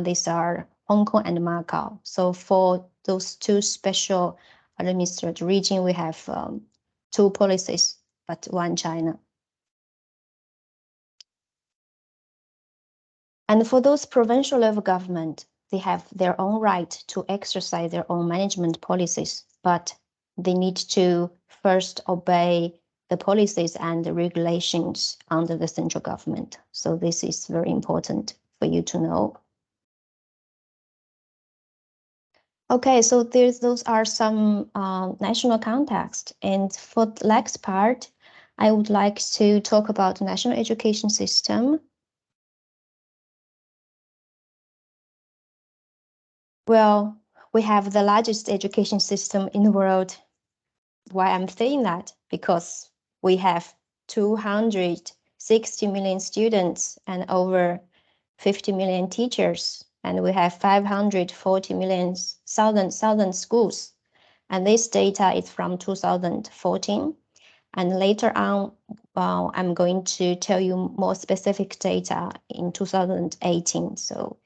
these are Hong Kong and Macau. So for those two special administrative regions, we have two policies, but one China. And for those provincial level government, they have their own right to exercise their own management policies, but they need to first obey the policies and the regulations under the central government. So this is very important for you to know. Okay, so those are some national context. And for the next part, I would like to talk about the national education system. Well, we have the largest education system in the world. Why I'm saying that? Because we have 260 million students and over 50 million teachers, and we have 540 million thousand schools. And this data is from 2014. And later on, I'm going to tell you more specific data in 2018. So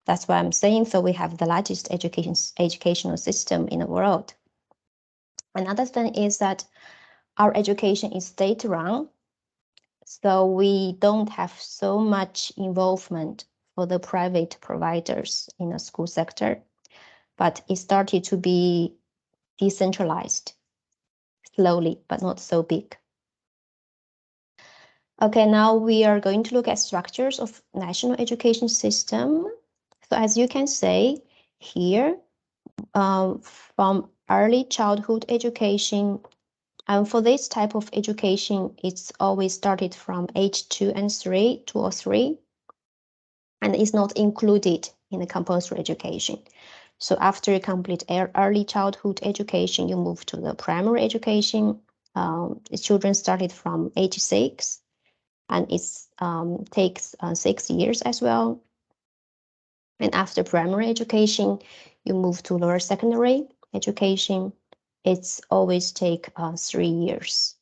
that's why I'm saying, so we have the largest educational system in the world. Another thing is that our education is state-run, so we don't have so much involvement for the private providers in the school sector, but it started to be decentralized slowly, but not so big. Okay, now we are going to look at structures of national education system. So as you can see here, from early childhood education, and for this type of education, it's always started from age 2 or 3, and it's not included in the compulsory education. So after you complete early childhood education, you move to the primary education. The children started from age 6, and it takes 6 years as well. And after primary education, you move to lower secondary education. It's always take 3 years.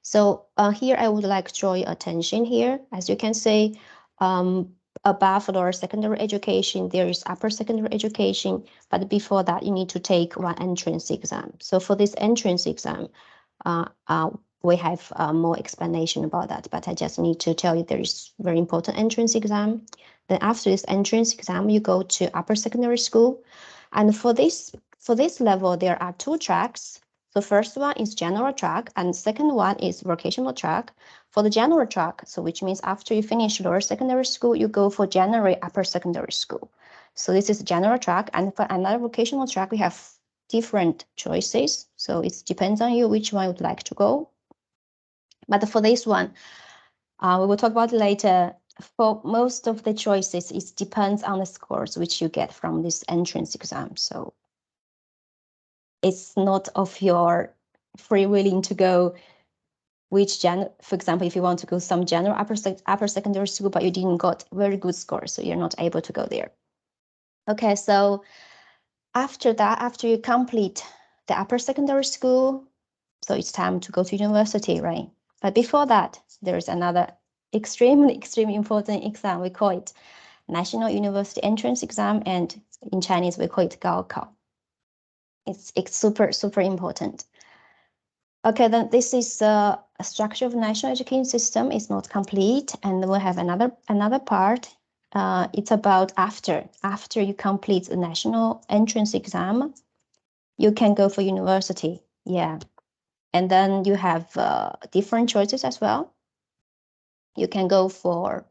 So here I would like to draw your attention here. As you can see, above lower secondary education, there is upper secondary education, but before that, you need to take one entrance exam. So for this entrance exam, we have more explanation about that, but I just need to tell you there is very important entrance exam. Then after this entrance exam, you go to upper secondary school. And for this level, there are 2 tracks. The first one is general track, and second one is vocational track. For the general track, so which means after you finish lower secondary school, you go for general upper secondary school. So this is general track, and for another vocational track, we have different choices. So it depends on you which one you would like to go. But for this one, we will talk about it later. For most of the choices, it depends on the scores which you get from this entrance exam. So it's not of your free willing to go which for example, if you want to go some general upper secondary school, but you didn't got very good scores, so you're not able to go there. Okay, so after that, after you complete the upper secondary school, so it's time to go to university, right? But before that, there's another extremely important exam. We call it National University Entrance Exam, and in Chinese, we call it Gaokao. It's super important. Okay, then this is a structure of the national education system. It's not complete, and we'll have another part. It's about after you complete the national entrance exam, you can go for university. Yeah, and then you have different choices as well. You can go for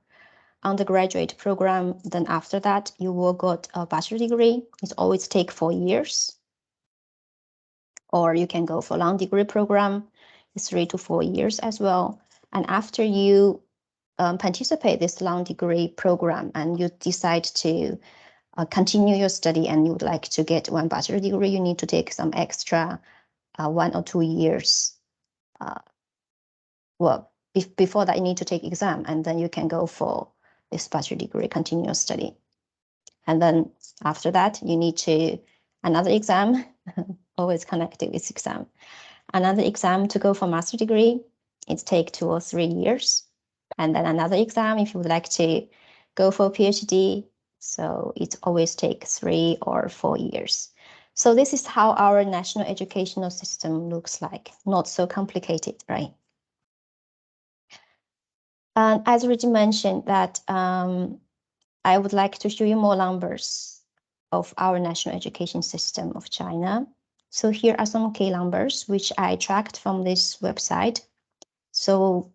undergraduate program. Then after that, you will get a bachelor degree. It always take 4 years. Or you can go for long degree program, it's 3 to 4 years as well. And after you participate this long degree program and you decide to continue your study and you would like to get one bachelor degree, you need to take some extra 1 or 2 years. Before that, you need to take exam, and then you can go for this bachelor degree, continue your study. And then after that, you need to another exam, always connected with exam. Another exam to go for master degree, it takes 2 or 3 years. And then another exam if you would like to go for PhD. So it always takes 3 or 4 years. So this is how our national educational system looks like. Not so complicated, right? And as already mentioned that I would like to show you more numbers of our national education system of China. So here are some key numbers which I tracked from this website. So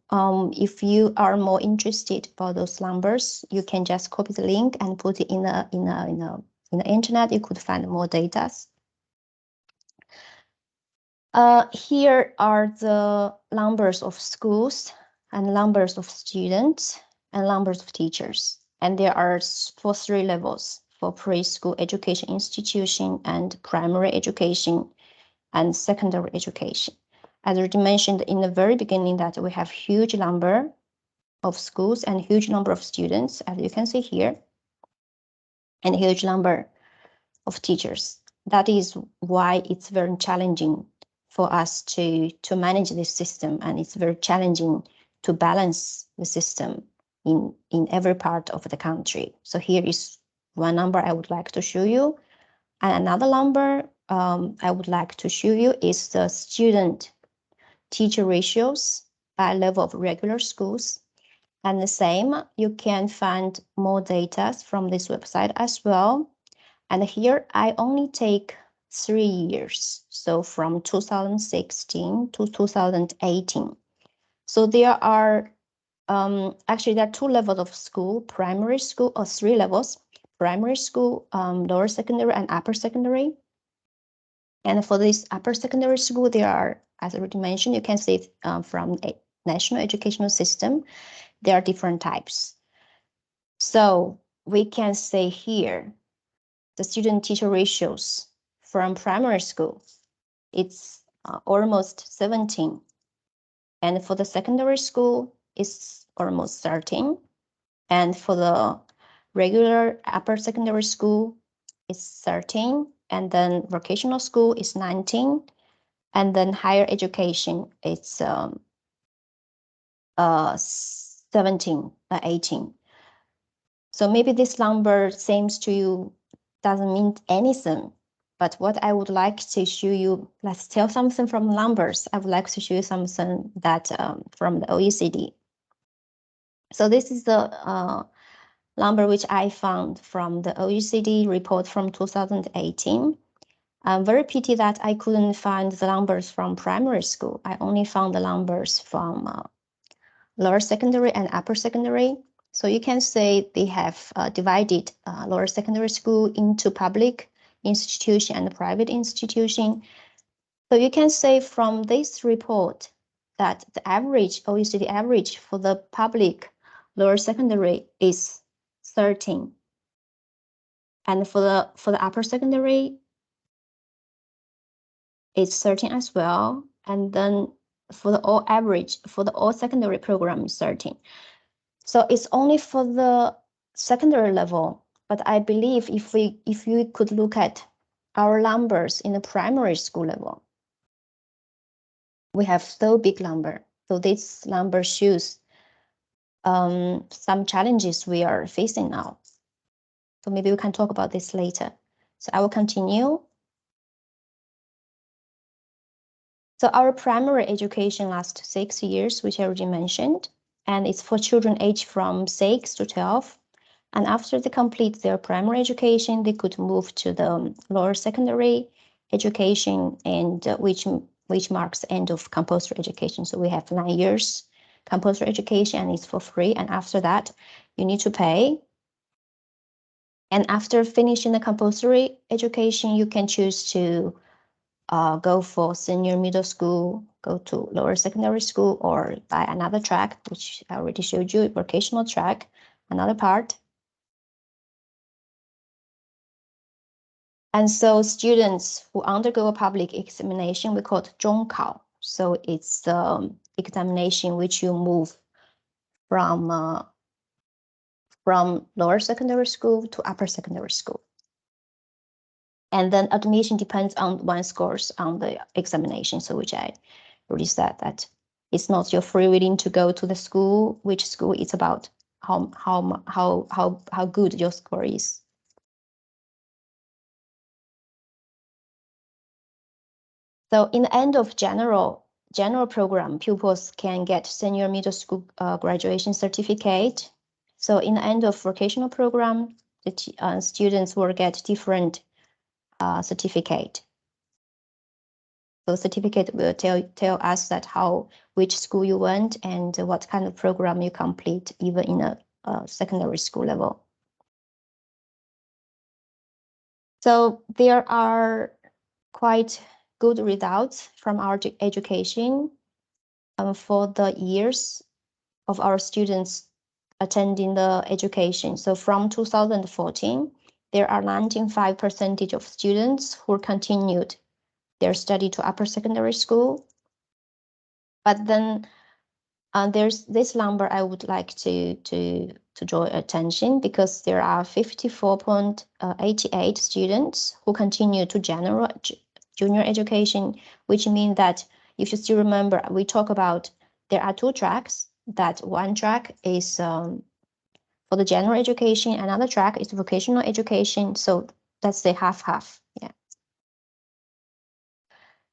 if you are more interested about those numbers, you can just copy the link and put it in the internet. You could find more data. Here are the numbers of schools and numbers of students and numbers of teachers. And there are for 3 levels, for preschool education institution and primary education and secondary education. As already mentioned in the very beginning that we have huge number of schools and huge number of students, as you can see here, and a huge number of teachers. That is why it's very challenging for us to manage this system, and it's very challenging to balance the system in every part of the country. So here is one number I would like to show you. And another number I would like to show you is the student-teacher ratios by level of regular schools. And the same, you can find more data from this website as well. And here I only take 3 years, so from 2016 to 2018. So there are actually there are 2 levels of school, primary school, or 3 levels, primary school, lower secondary and upper secondary. And for this upper secondary school, there are, as I already mentioned, you can see from a national educational system, there are different types. So we can say here, the student-teacher ratios from primary school, it's almost 17. And for the secondary school, it's almost 13. And for the regular upper secondary school, it's 13. And then vocational school is 19. And then higher education, it's 17, 18. So maybe this number seems to you doesn't mean anything, but what I would like to show you, let's tell something from numbers. I would like to show you something that from the OECD. So this is the number which I found from the OECD report from 2018. I'm very pity that I couldn't find the numbers from primary school. I only found the numbers from lower secondary and upper secondary. So you can say they have divided lower secondary school into public institution and private institution. So you can say from this report that the average, OECD average for the public lower secondary is 13. And for the upper secondary, it's 13 as well. And then for the all average, for the all secondary program is 13. So it's only for the secondary level, but I believe if you could look at our numbers in the primary school level, we have so big number. So this number shows some challenges we are facing now. So maybe we can talk about this later. So I will continue. So our primary education lasts 6 years, which I already mentioned, and it's for children aged from 6 to 12. And after they complete their primary education, they could move to the lower secondary education, and which marks the end of compulsory education. So we have 9 years compulsory education, and it's for free. And after that, you need to pay. And after finishing the compulsory education, you can choose to go for senior middle school, go to lower secondary school, or by another track, which I already showed you, vocational track, another part. And so students who undergo a public examination, we call it 中考. So it's the examination which you move from lower secondary school to upper secondary school. And then admission depends on one's scores on the examination. So which I already said that it's not your free willing to go to the school, which school it's about how good your score is. So in the end of general program, pupils can get senior middle school graduation certificate. So in the end of vocational program, the students will get different certificate. So certificate will tell us that which school you went and what kind of program you complete, even in a secondary school level. So there are quite good results from our education for the years of our students attending the education. So from 2014, there are 95% of students who continued their study to upper secondary school. But then there's this number I would like to draw attention, because there are 54.88 students who continue to junior education, which means that if you still remember, we talk about there are two tracks. That one track is for the general education, another track is vocational education. So let's say half-half. Yeah.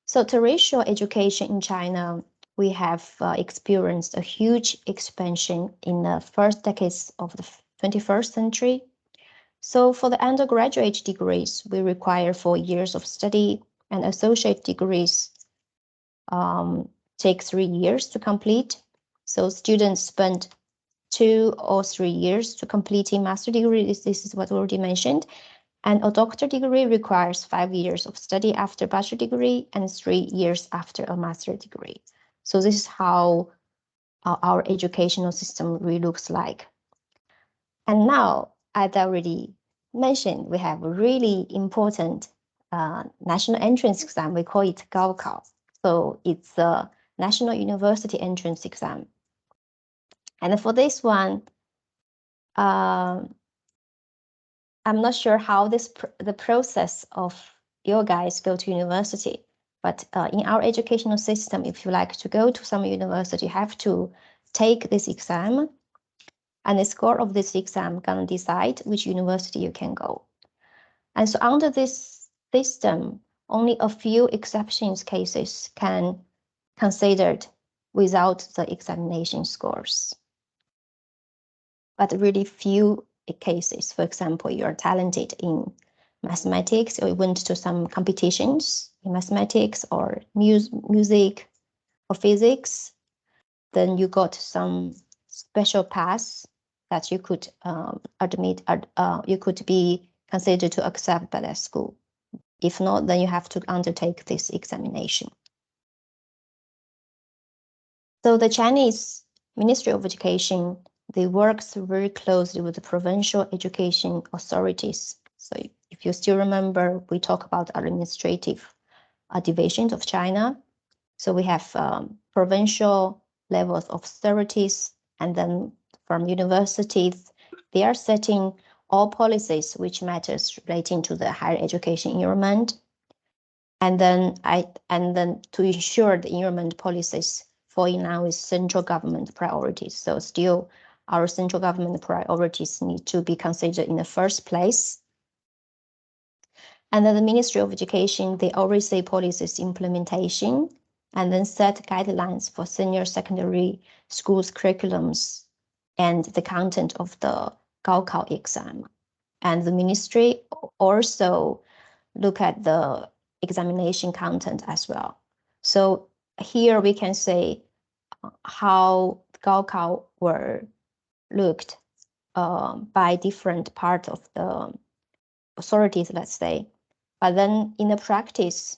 So terrestrial education in China, we have experienced a huge expansion in the first decades of the 21st century. So for the undergraduate degrees, we require 4 years of study, and associate degrees take 3 years to complete. So students spend 2 or 3 years to completing master degree. This is what we already mentioned. And a doctor degree requires 5 years of study after bachelor degree and 3 years after a master degree. So this is how our educational system really looks like. And now, as I already mentioned, we have a really important national entrance exam. We call it Gaokao. So it's a national university entrance exam. And for this one, I'm not sure how the process of your guys go to university, but in our educational system, if you like to go to some university, you have to take this exam, and the score of this exam gonna decide which university you can go. And so under this system, only a few exceptions cases can considered without the examination scores. But really few cases. For example, you are talented in mathematics, or you went to some competitions in mathematics or music or physics, then you got some special pass that you could you could be considered to accept by that school. If not, then you have to undertake this examination. So the Chinese Ministry of Education, they work very closely with the provincial education authorities. So if you still remember, we talk about administrative divisions of China. So we have provincial levels of authorities, and then from universities, they are setting all policies which matters relating to the higher education environment. And then to ensure the environment policies fall in line with central government priorities. So still, our central government priorities need to be considered in the first place. And then the Ministry of Education, they oversee policies implementation, and then set guidelines for senior secondary schools curriculums and the content of the Gaokao exam. And the ministry also look at the examination content as well. So here we can say how Gaokao were looked by different part of the authorities, let's say. But then in the practice,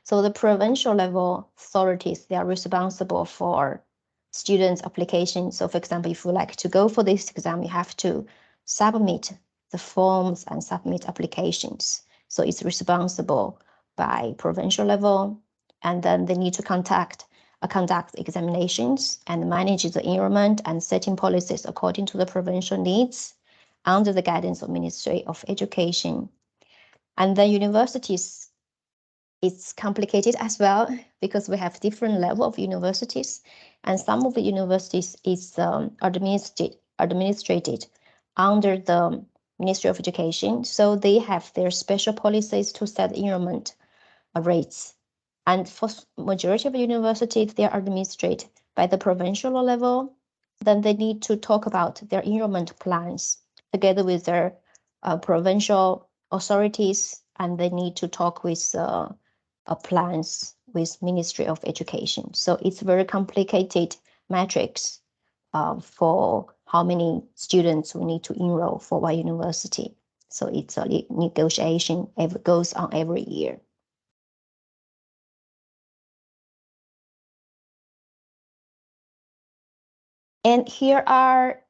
so the provincial level authorities, they are responsible for students' application. So for example, if you like to go for this exam, you have to submit the forms and submit applications. So it's responsible by provincial level, and then they need to conduct examinations and manage the environment and setting policies according to the provincial needs under the guidance of Ministry of Education. And then universities, it's complicated as well because we have different level of universities, and some of the universities is administrated under the Ministry of Education. So they have their special policies to set enrollment rates. And for majority of universities, they are administered by the provincial level. Then they need to talk about their enrollment plans together with their provincial authorities, and they need to talk with plans with Ministry of Education. So it's very complicated metrics for how many students we need to enroll for one university. So it's a negotiation, it goes on every year. And here are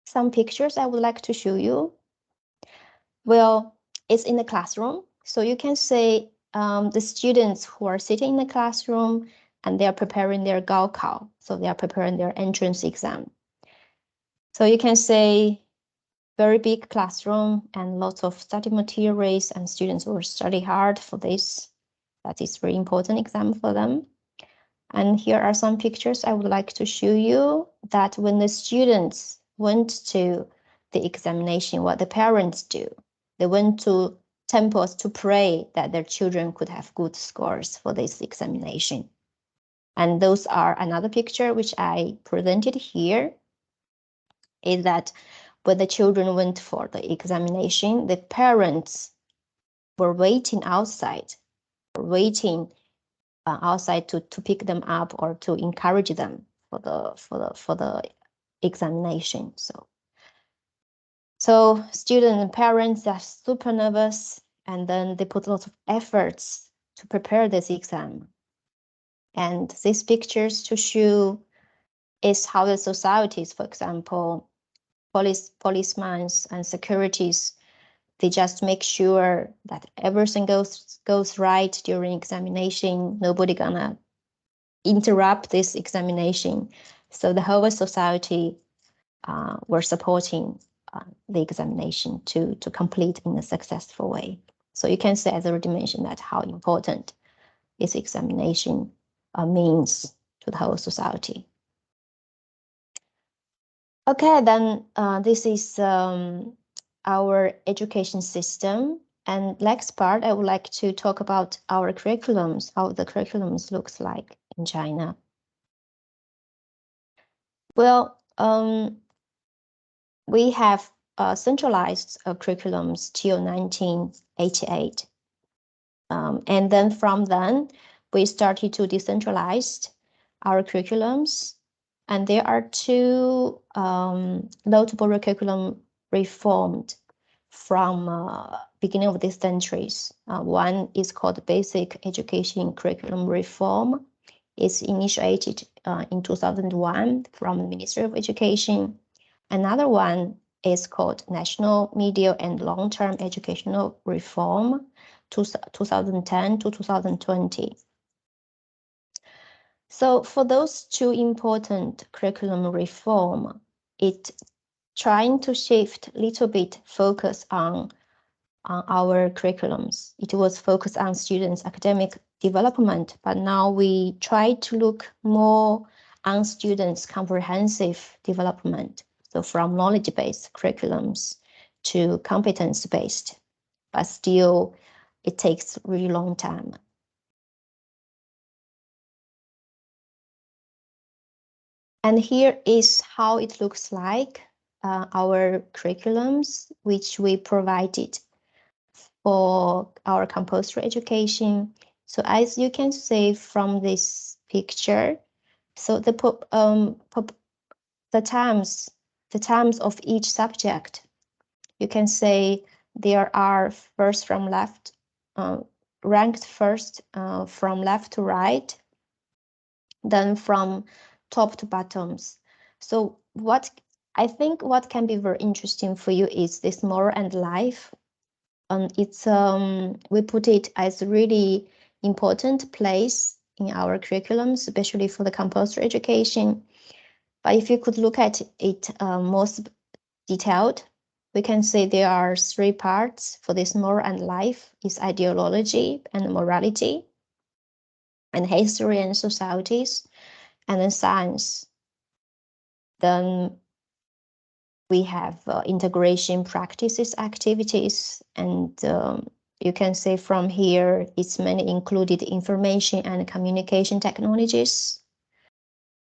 some pictures I would like to show you. Well, it's in the classroom. So you can say the students who are sitting in the classroom and they are preparing their Gaokao. So they are preparing their entrance exam. So you can say very big classroom and lots of study materials, and students will study hard for this. That is very important exam for them. And here are some pictures I would like to show you that when the students went to the examination, what the parents do, they went to temples to pray that their children could have good scores for this examination. And those are another picture which I presented here, is that when the children went for the examination, the parents were waiting outside, outside to pick them up or to encourage them for the examination. So students and parents are super nervous, and then they put lots of efforts to prepare this exam. And these pictures to show is how the societies, for example, policemen and securities, they just make sure that everything goes right during examination. Nobody gonna interrupt this examination. So the whole society were supporting the examination to complete in a successful way. So you can say, as I already mentioned, that how important this examination means to the whole society. Okay, then this is our education system. And next part, I would like to talk about our curriculums, how the curriculums looks like in China. Well, we have centralized curriculums till 1988. And then from then, we started to decentralize our curriculums. And there are two notable curriculum reformed from beginning of this centuries. One is called Basic Education Curriculum Reform. It's initiated in 2001 from the Ministry of Education. Another one is called National Middle and Long-Term Educational Reform, 2010 to 2020. So for those two important curriculum reform, it trying to shift a little bit focus on our curriculums. It was focused on students' academic development, but now we try to look more on students' comprehensive development. So from knowledge-based curriculums to competence-based, but still it takes really long time. And here is how it looks like, our curriculums, which we provided for our compulsory education. So as you can see from this picture, so the times of each subject, you can say there are first from left, ranked first from left to right, then from top to bottoms. So what I think what can be very interesting for you is this moral and life. It's we put it as a really important place in our curriculum, especially for the compulsory education. But if you could look at it most detailed, we can say there are three parts for this moral and life. Is ideology and morality, and history and societies, and then science. Then we have integration practices, activities, and you can say from here it's mainly included information and communication technologies,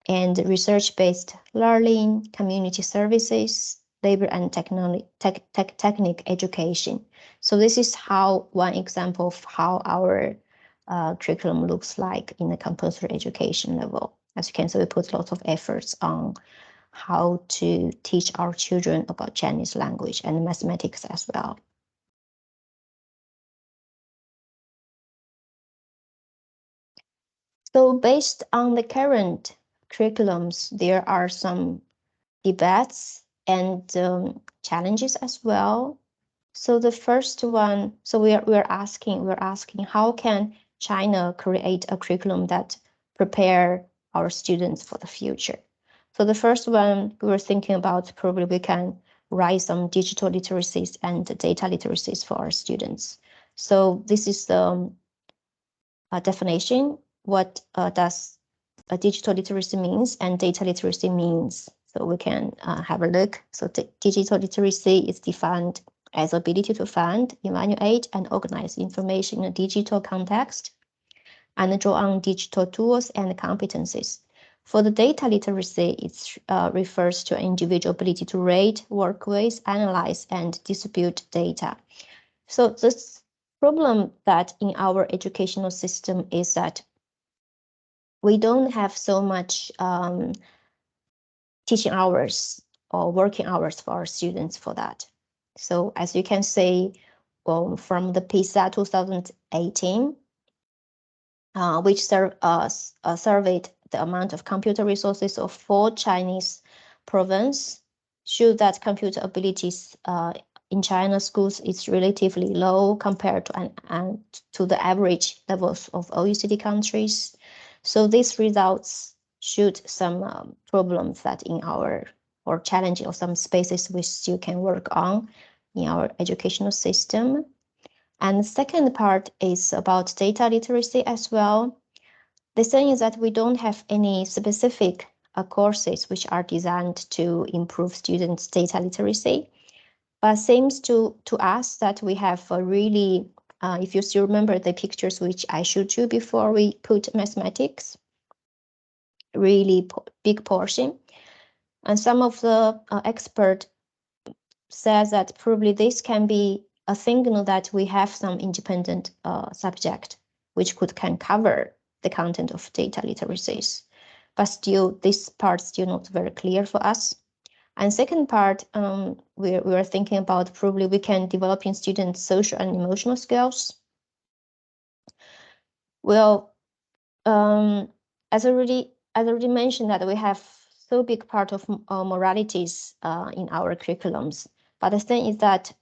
and research-based learning, community services, labor and technical education. So this is how one example of how our curriculum looks like in the compulsory education level. As you can see, we put lots of efforts on how to teach our children about Chinese language and mathematics as well. So based on the current curriculums, there are some debates and challenges as well. So the first one, so we're asking how can China create a curriculum that prepare our students for the future? So the first one we were thinking about, probably we can write some digital literacies and data literacies for our students. So this is the definition. What does a digital literacy means and data literacy means? So we can have a look. So digital literacy is defined as ability to find, evaluate, and organize information in a digital context, and draw on digital tools and competencies. For the data literacy, it refers to an individual ability to read, work with, analyze, and distribute data. So this problem that in our educational system is that we don't have so much teaching hours or working hours for our students for that. So as you can see, from the PISA 2018, which surveyed the amount of computer resources of 4 Chinese provinces, showed that computer abilities in China schools is relatively low compared to the average levels of OECD countries. So these results showed some problems that in our, or challenging, or some spaces we still can work on in our educational system. And the second part is about data literacy as well. The thing is that we don't have any specific courses which are designed to improve students' data literacy. But seems to us that we have a really, if you still remember the pictures which I showed you before we put mathematics, really big portion. And some of the expert says that probably this can be a signal that we have some independent subject which can cover the content of data literacies. But still, this part still not very clear for us. And second part, we're thinking about probably we can develop in students social and emotional skills. Well, as I already mentioned that we have so big part of moralities in our curriculums. But the thing is that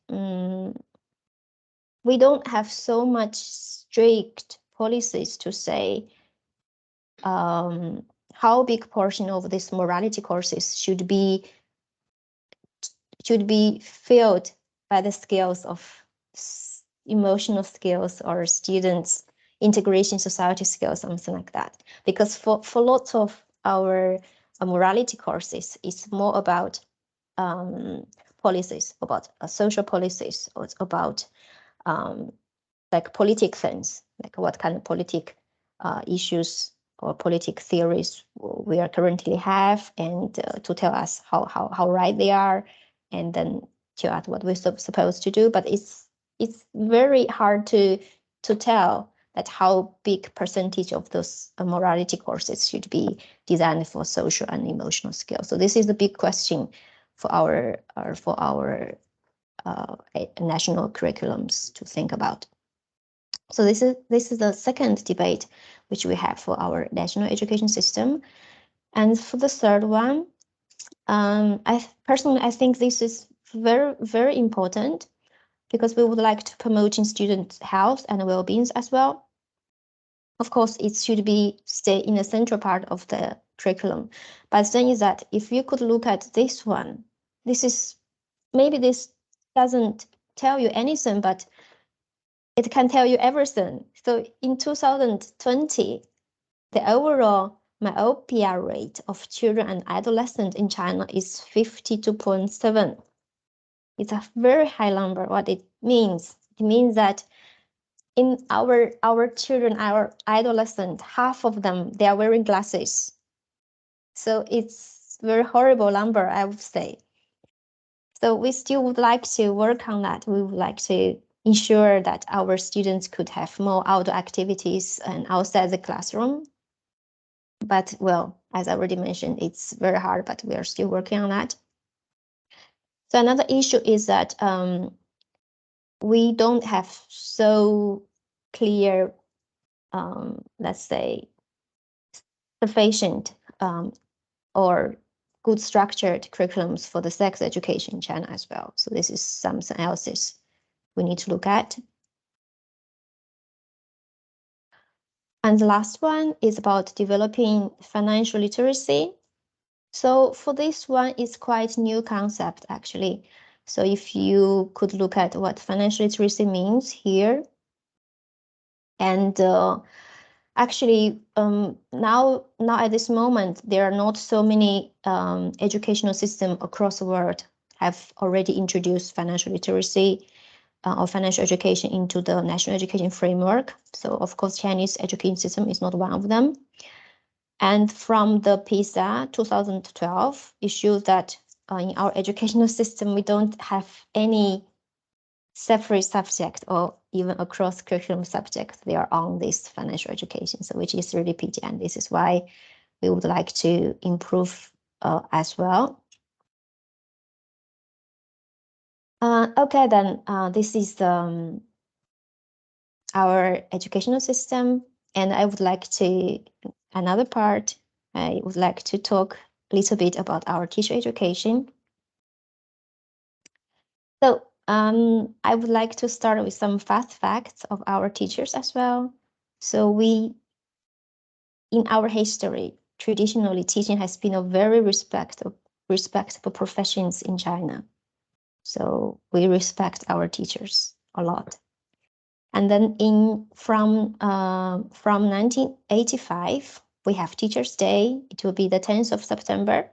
we don't have so much strict policies to say how big portion of this morality courses should be filled by the skills of emotional skills or students integration society skills, something like that. Because for lots of our morality courses, it's more about policies, about social policies, or it's about like politic things, like what kind of politic issues or politic theories we are currently have, and to tell us how right they are, and then tell us what we're supposed to do. But it's very hard to tell that how big percentage of those morality courses should be designed for social and emotional skills. So this is the big question for our national curriculums to think about. So this is the second debate which we have for our national education system. And for the third one, I personally think this is very, very important, because we would like to promote in students' health and well-being as well. Of course, it should stay in the central part of the curriculum. But the thing is that if you could look at this one, this is maybe this doesn't tell you anything, but it can tell you everything. So in 2020, the overall myopia rate of children and adolescents in China is 52.7. It's a very high number. What it means? It means that in our children, our adolescents, half of them, they are wearing glasses. So it's very horrible number, I would say. So we still would like to work on that. We would like to ensure that our students could have more outdoor activities and outside the classroom. But well, as I already mentioned, it's very hard, but we are still working on that. So another issue is that we don't have so clear, let's say, sufficient or good structured curriculums for the sex education in China as well. So this is something else we need to look at. And the last one is about developing financial literacy. So for this one, it's quite new concept actually. So if you could look at what financial literacy means here, and actually now at this moment, there are not so many educational systems across the world have already introduced financial literacy or financial education into the national education framework. So of course, Chinese education system is not one of them. And from the PISA 2012, it shows that in our educational system, we don't have any separate subject or even a cross curriculum subject. They are on this financial education, so which is really pity. And this is why we would like to improve as well. Okay, then this is our educational system, and I would like to another part. I would like to talk a little bit about our teacher education. So I would like to start with some fast facts of our teachers as well. So in our history, traditionally, teaching has been a very respectable professions in China. So we respect our teachers a lot. And then from 1985, we have Teachers' Day. It will be the 10th of September.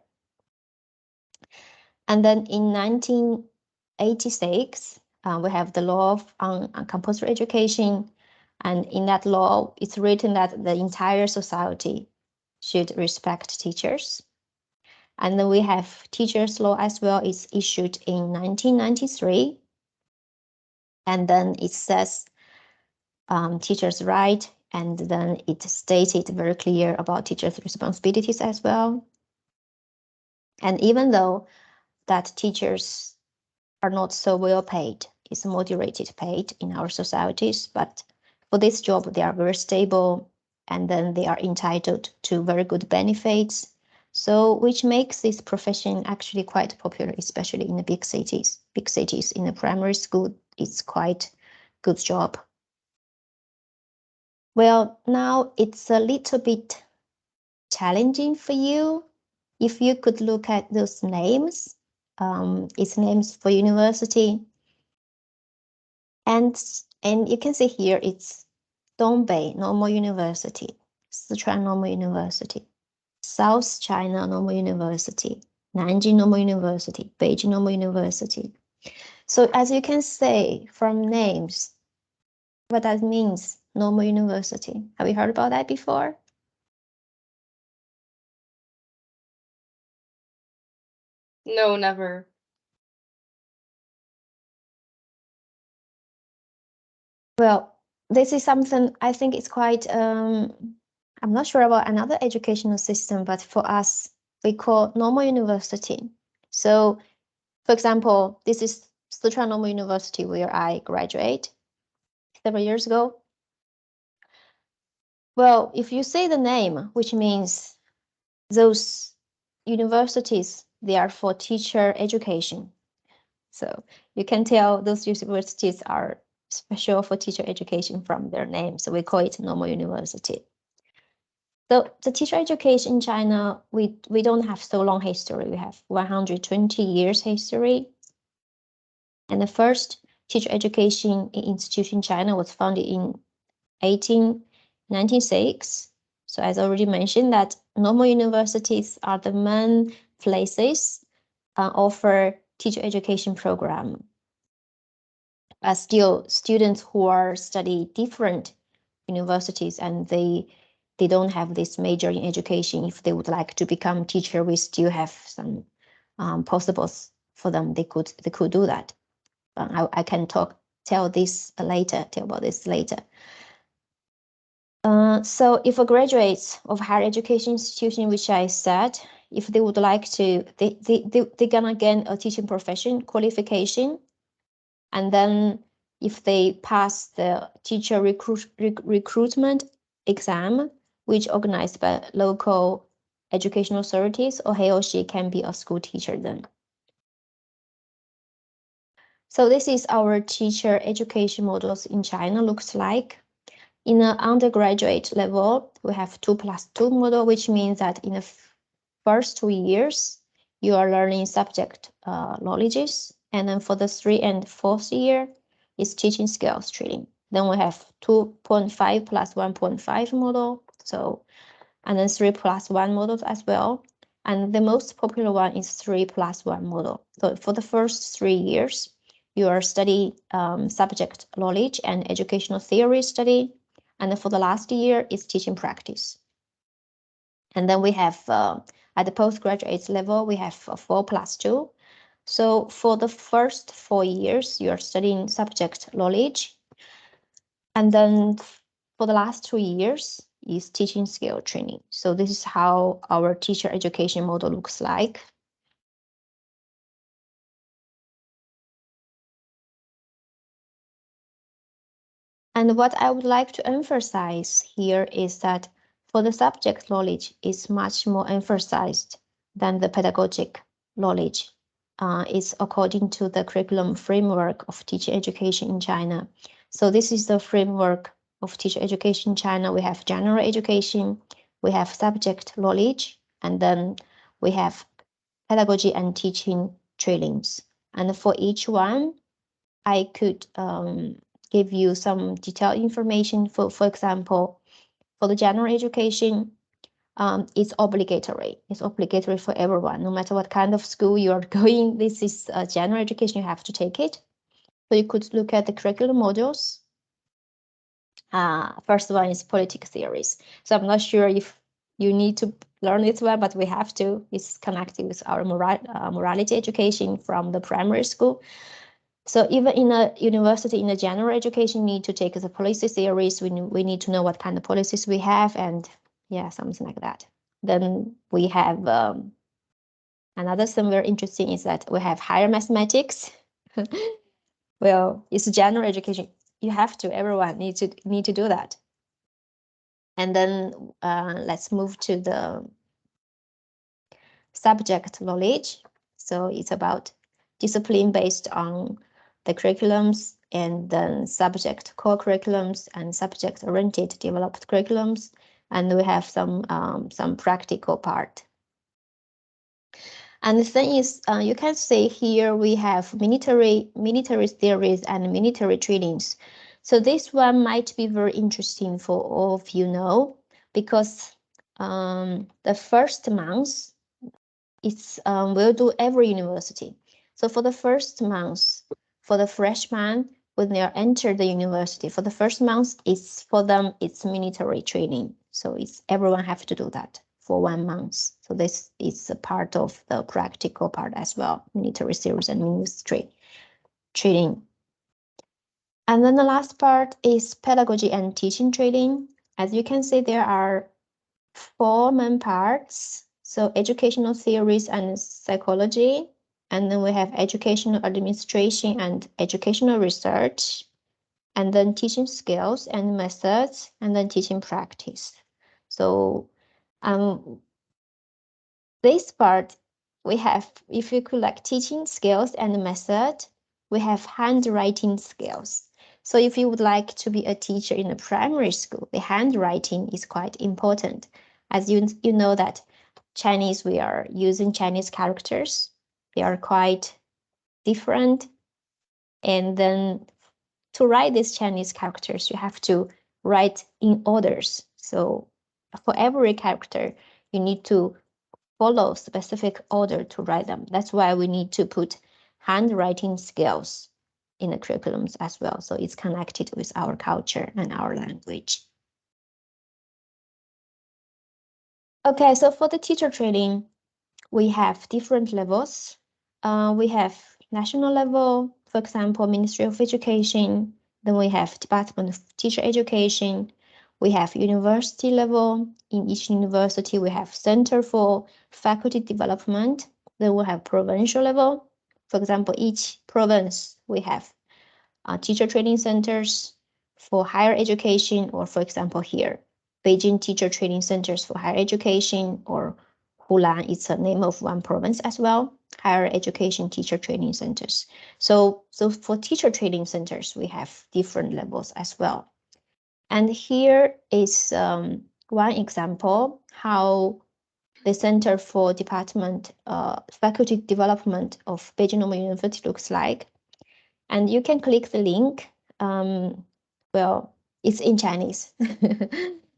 And then in 1986, we have the law on compulsory education. And in that law, it's written that the entire society should respect teachers. And then we have teachers' law as well. It's issued in 1993. And then it says teachers' right, and then it stated very clear about teachers' responsibilities as well. And even though that teachers are not so well paid, it's moderated paid in our societies, but for this job, they are very stable, and then they are entitled to very good benefits. So which makes this profession actually quite popular, especially in the big cities. Big cities in the primary school, it's quite good job. Well, now it's a little bit challenging for you. If you could look at those names, it's names for university. And you can see here it's Dongbei Normal University, Sichuan Normal University, South China Normal University, Nanjing Normal University, Beijing Normal University. So as you can say from names, what that means, Normal University. Have you heard about that before? No, never. Well, this is something I think it's quite, I'm not sure about another educational system, but for us, we call normal university. So, for example, this is Sichuan Normal University where I graduate several years ago. Well, if you say the name, which means those universities, they are for teacher education. So you can tell those universities are special for teacher education from their name. So we call it normal university. So the teacher education in China, we don't have so long history. We have 120 years history. And the first teacher education institution in China was founded in 1896. So as already mentioned, that normal universities are the main places offer teacher education program. Still, students who are study different universities and they don't have this major in education, if they would like to become teacher, we still have some possibles for them. They could do that. I can tell about this later. So if a graduate of higher education institution, which I said, if they would like to, they're gonna gain a teaching profession qualification. And then if they pass the teacher recruitment exam, which organized by local educational authorities, or he or she can be a school teacher then. So this is our teacher education models in China looks like. In the undergraduate level, we have 2+2 model, which means that in the first 2 years, you are learning subject knowledges. And then for the 3rd and 4th year, is teaching skills training. Then we have 2.5 plus 1.5 model. So, and then 3+1 models as well. And the most popular one is 3+1 model. So for the first 3 years, you are studying subject knowledge and educational theory study. And for the last year is teaching practice. And then we have, at the postgraduate level, we have 4+2. So for the first 4 years, you are studying subject knowledge. And then for the last 2 years is teaching skill training. So this is how our teacher education model looks like. And what I would like to emphasize here is that for the subject knowledge is much more emphasized than the pedagogic knowledge. It's according to the curriculum framework of teacher education in China. So this is the framework of teacher education in China. We have general education, we have subject knowledge, and then we have pedagogy and teaching trainings. And for each one, I could give you some detailed information. For example, for the general education, it's obligatory. It's obligatory for everyone, no matter what kind of school you are going. This is general education, you have to take it. So you could look at the curriculum modules. First one is political theories. So I'm not sure if you need to learn this one, but we have to. It's connected with our morality education from the primary school. So even in a university, in a general education, you need to take the policy theories. We need to know what kind of policies we have, and yeah, something like that. Then we have another thing very interesting is that we have higher mathematics. Well, it's general education. You have to. Everyone need to do that. And then let's move to the subject knowledge. So it's about discipline based on the curriculums, and then subject core curriculums and subject-oriented developed curriculums. And we have some practical part. And the thing is, you can see here we have military theories and military trainings. So this one might be very interesting for all of you know, because the first month, it's will do every university. So for the first month, for the freshman, when they are enter the university, for the first month, it's for them, it's military training. So it's everyone have to do that for 1 month. So this is a part of the practical part as well, military series and military training. And then the last part is pedagogy and teaching training. As you can see, there are 4 main parts. So educational theories and psychology, and then we have educational administration and educational research, and then teaching skills and methods, and then teaching practice. So this part we have, if you could like teaching skills and method, we have handwriting skills. So if you would like to be a teacher in a primary school, the handwriting is quite important. As you know that Chinese, we are using Chinese characters. They are quite different. And then to write these Chinese characters, you have to write in orders. So for every character, you need to follow specific order to write them. That's why we need to put handwriting skills in the curriculums as well. So it's connected with our culture and our language. Okay, so for the teacher training, we have different levels. We have national level, for example, Ministry of Education. Then we have Department of Teacher Education. We have university level. In each university, we have Center for Faculty Development. Then we have provincial level. For example, each province, we have teacher training centers for higher education, or for example, here, Beijing Teacher Training Centers for Higher Education, or Hulan, it's a name of one province as well, higher education teacher training centers. So for teacher training centers, we have different levels as well. And here is one example how the Center for Department Faculty Development of Beijing Normal University looks like. And you can click the link. Well, it's in Chinese,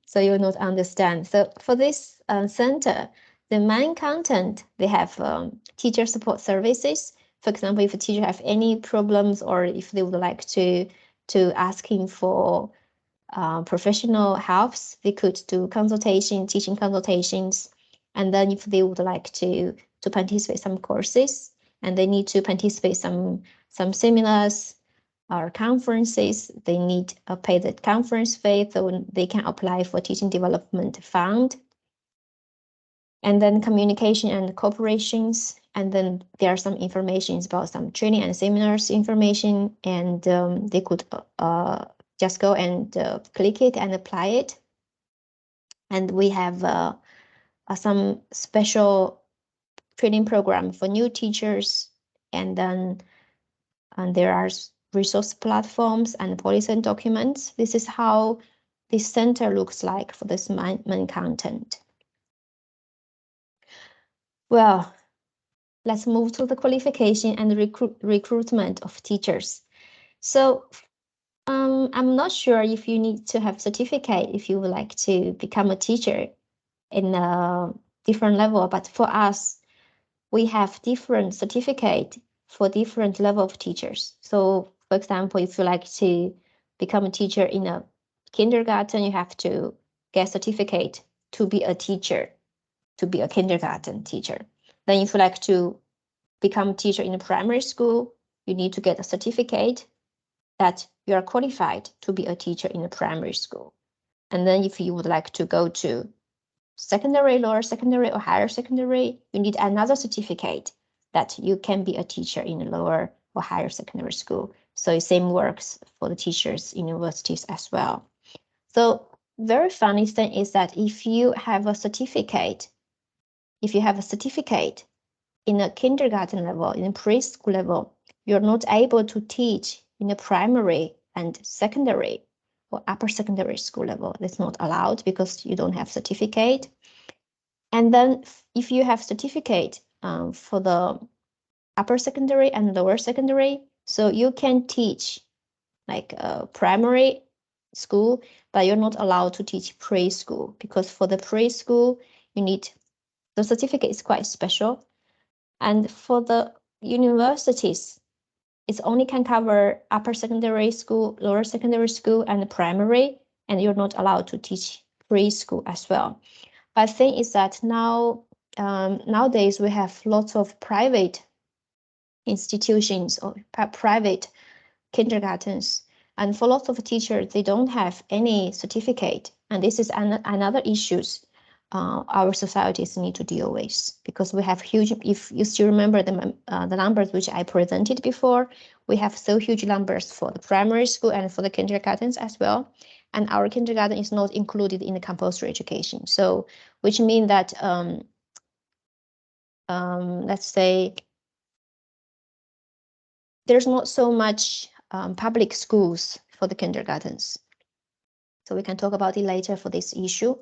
so you'll not understand. So for this center, the main content, they have teacher support services. For example, if a teacher have any problems or if they would like to asking for professional helps, they could do consultation, teaching consultations. And then if they would like to participate some courses and they need to participate some seminars or conferences, they need to pay the conference fee, so they can apply for teaching development fund. And then communication and cooperations. And then there are some information about some training and seminars information, and they could just go and click it and apply it. And we have some special training program for new teachers. And then there are resource platforms and policy and documents. This is how this center looks like for this main content. Well, let's move to the qualification and recruitment of teachers. So I'm not sure if you need to have certificate if you would like to become a teacher in a different level, but for us, we have different certificate for different level of teachers. So for example, if you like to become a teacher in a kindergarten, you have to get certificate to be a teacher, to be a kindergarten teacher. Then if you like to become a teacher in a primary school, you need to get a certificate that you are qualified to be a teacher in a primary school. And then if you would like to go to secondary, lower secondary, or higher secondary, you need another certificate that you can be a teacher in a lower or higher secondary school. So the same works for the teachers in universities as well. So very funny thing is that if you have a certificate in a kindergarten level, in a preschool level, you're not able to teach in a primary and secondary or upper secondary school level. That's not allowed because you don't have certificate. And then if you have certificate for the upper secondary and lower secondary, so you can teach like a primary school, but you're not allowed to teach preschool because for the preschool, you need the certificate is quite special. And for the universities, it only can cover upper secondary school, lower secondary school, and primary, and you're not allowed to teach preschool as well. But the thing is that nowadays we have lots of private institutions or private kindergartens, and for lots of teachers, they don't have any certificate, and this is another issues our societies need to deal with, because we have huge, if you still remember the numbers which I presented before, we have so huge numbers for the primary school and for the kindergartens as well. And our kindergarten is not included in the compulsory education. So, which means that, let's say, there's not so much public schools for the kindergartens. So we can talk about it later for this issue.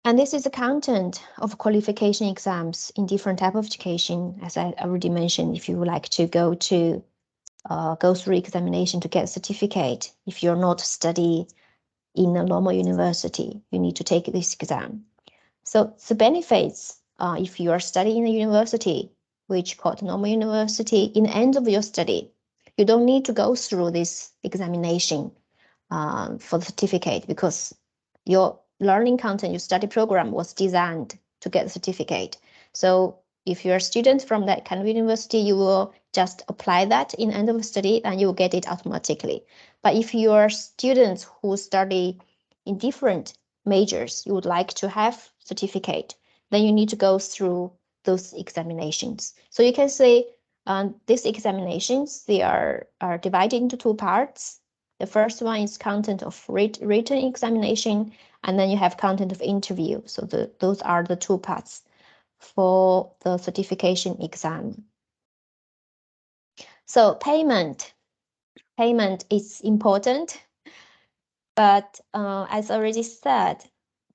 And this is the content of qualification exams in different type of education. As I already mentioned, if you would like to go to go through examination to get a certificate. If you're not study in a normal university, you need to take this exam. So the benefits, if you are studying in a university, which called normal university, in the end of your study, you don't need to go through this examination for the certificate, because your learning content, your study program was designed to get the certificate. So if you're a student from that kind of university, you will just apply that in end of study and you will get it automatically. But if you are students who study in different majors, you would like to have certificate, then you need to go through those examinations. So you can say these examinations, they are divided into two parts. The first one is content of written examination, and then you have content of interview. So those are the two parts for the certification exam. So payment is important, but as already said,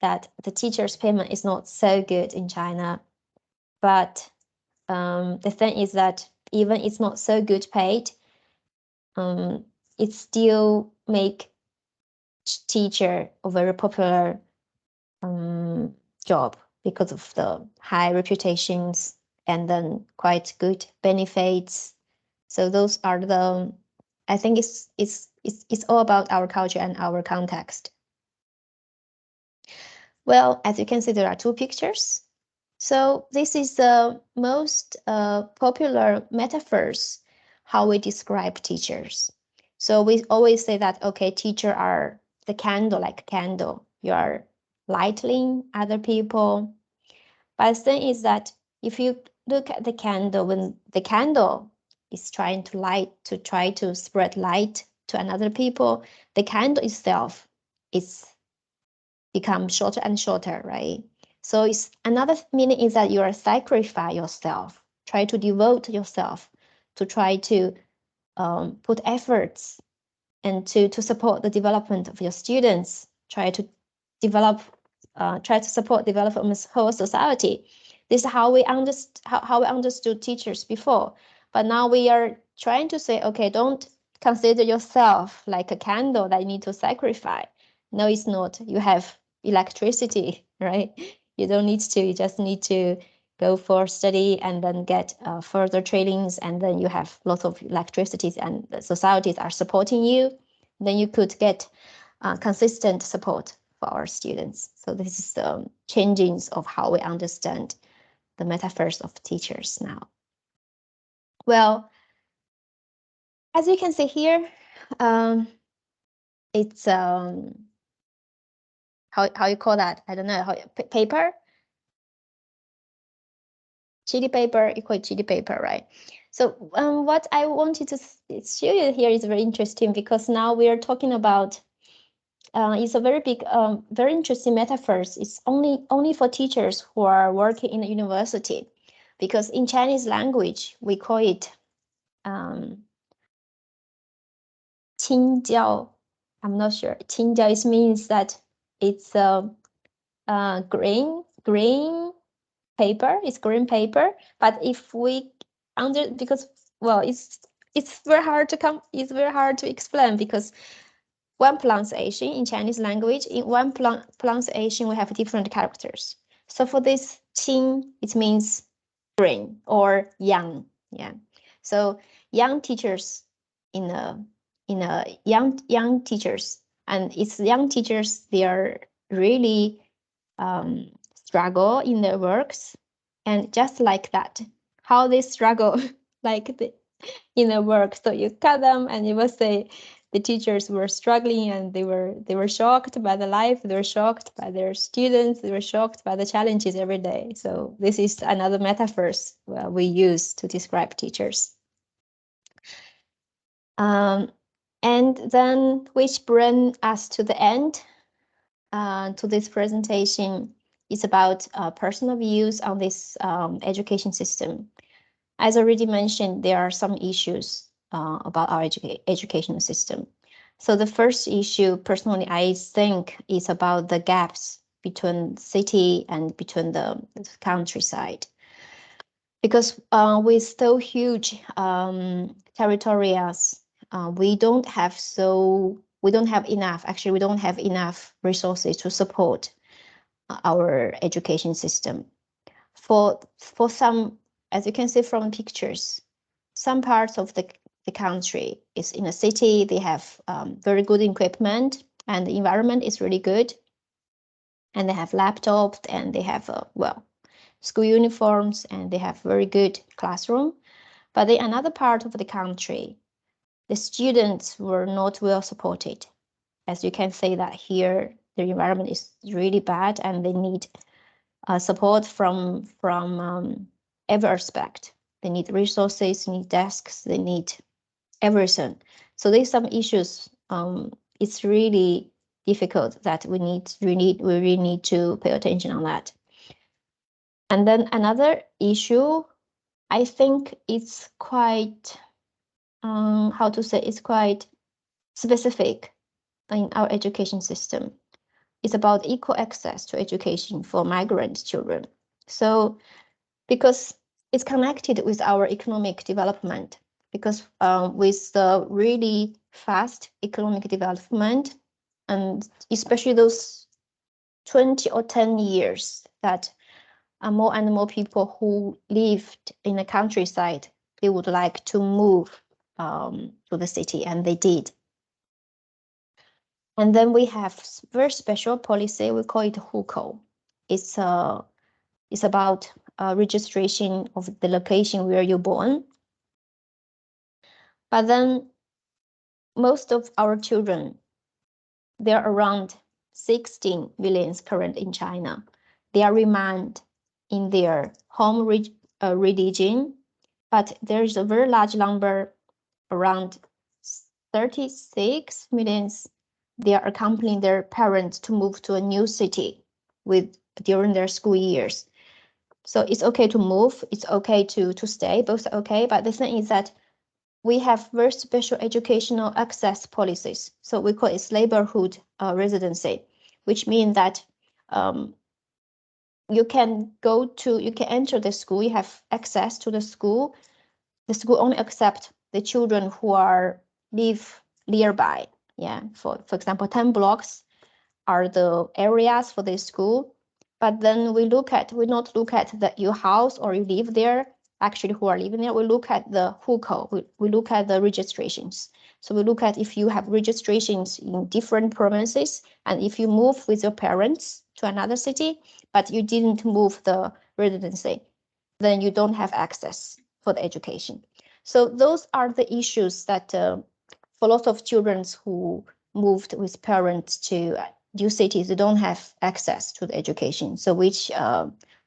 that the teacher's payment is not so good in China. But the thing is that even it's not so good paid, it still make teacher a very popular job because of the high reputations and then quite good benefits. So those are the, I think it's all about our culture and our context. Well, as you can see, there are two pictures. So this is the most popular metaphors how we describe teachers. So we always say that, okay, teacher are the candle, like a candle. You are lighting other people. But the thing is that if you look at the candle, when the candle is trying to try to spread light to another people, the candle itself is become shorter and shorter, right? So it's another meaning is that you are sacrifice yourself, try to devote yourself to try to put efforts and to support the development of your students, try to support development of the whole society. This is how we understood teachers before. But now we are trying to say, okay, don't consider yourself like a candle that you need to sacrifice. No, it's not. You have electricity, right? You don't need to, you just need to go for study and then get further trainings, and then you have lots of electricities and the societies are supporting you. Then you could get consistent support for our students. So this is the changings of how we understand the metaphors of teachers now. Well, as you can see here, it's how you call that? I don't know, paper? Chili paper equal chili paper, right? So what I wanted to show you here is very interesting, because now we are talking about it's a very big, very interesting metaphors. It's only for teachers who are working in a university, because in Chinese language we call it 青椒. I'm not sure. 青椒 it means that it's green paper. It's green paper. But if we because well, it's very hard to explain, because one pronunciation in Chinese language, in one pronunciation, we have different characters. So for this qing, it means green or young. Yeah. So young teachers in a young teachers, and it's young teachers, they are really struggle in their works, and just like that, how they struggle like in their work. So you cut them and you will say the teachers were struggling, and they were shocked by the life, they were shocked by their students, they were shocked by the challenges every day. So this is another metaphors we use to describe teachers. And then which bring us to the end to this presentation is about personal views on this education system. As already mentioned, there are some issues about our educational system. So the first issue, personally, I think is about the gaps between city and between the countryside. because with so huge territories, we don't have enough. Actually, we don't have enough resources to support our education system. For some, as you can see from pictures, some parts of the country is in a city. They have very good equipment, and the environment is really good. And they have laptops, and they have school uniforms, and they have very good classroom. But in another part of the country, the students were not well supported. As you can see that here, the environment is really bad, and they need support from every aspect. They need resources, they need desks, they need everything. So there's some issues. It's really difficult that we really need to pay attention on that. And then another issue, I think it's quite it's quite specific in our education system. It's about equal access to education for migrant children. So because it's connected with our economic development, because with the really fast economic development, and especially those 20 or 10 years that more and more people who lived in the countryside, they would like to move to the city, and they did. And then we have very special policy. We call it hukou. It's about registration of the location where you're born. But then most of our children, there are around 16 million current in China. They are remained in their home religion, but there is a very large number, around 36 million. They are accompanying their parents to move to a new city during their school years. So it's okay to move, it's okay to stay, both are okay. But the thing is that we have very special educational access policies. So we call it neighborhood residency, which means that you can enter the school, you have access to the school. The school only accepts the children who live nearby. Yeah, for example, 10 blocks are the areas for this school. But then we not look at your house or you live there, actually who are living there. We look at the hukou, we look at the registrations. So we look at if you have registrations in different provinces, and if you move with your parents to another city, but you didn't move the residency, then you don't have access for the education. So those are the issues that for lots of children who moved with parents to new cities, they don't have access to the education, so which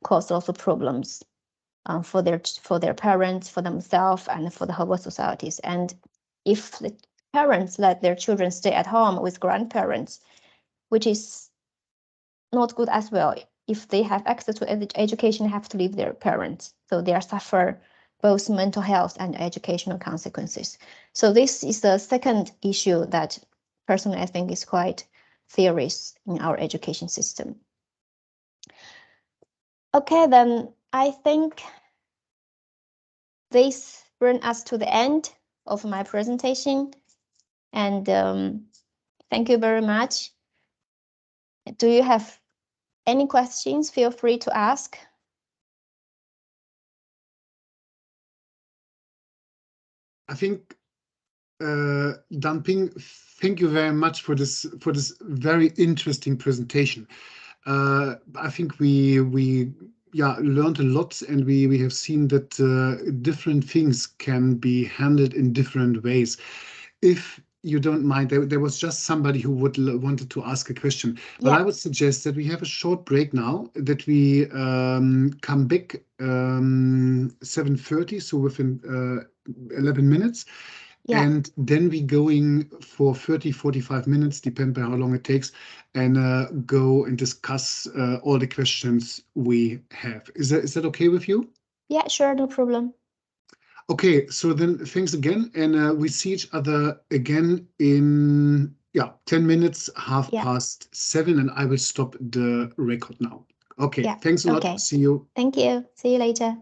cause also problems for their parents, for themselves, and for the whole societies. And if the parents let their children stay at home with grandparents, which is not good as well. If they have access to education, they have to leave their parents, so they suffer both mental health and educational consequences. So this is the second issue that personally I think is quite serious in our education system. Okay, then I think this brings us to the end of my presentation, and thank you very much. Do you have any questions? Feel free to ask. I think, Danping, thank you very much for this very interesting presentation. I think we learned a lot, and we have seen that different things can be handled in different ways. If you don't mind, there was just somebody who wanted to ask a question, but Yeah. I would suggest that we have a short break now, that we come back 7:30, so within 11 minutes. Yeah. And then we going for 30, 45 minutes, depending on how long it takes, and go and discuss all the questions we have. Is that okay with you? Yeah, sure, no problem. Okay, so then thanks again, and we see each other again in 10 minutes, half past 7, and I will stop the record now. Okay, Yeah. thanks a lot. Okay. See you. Thank you. See you later.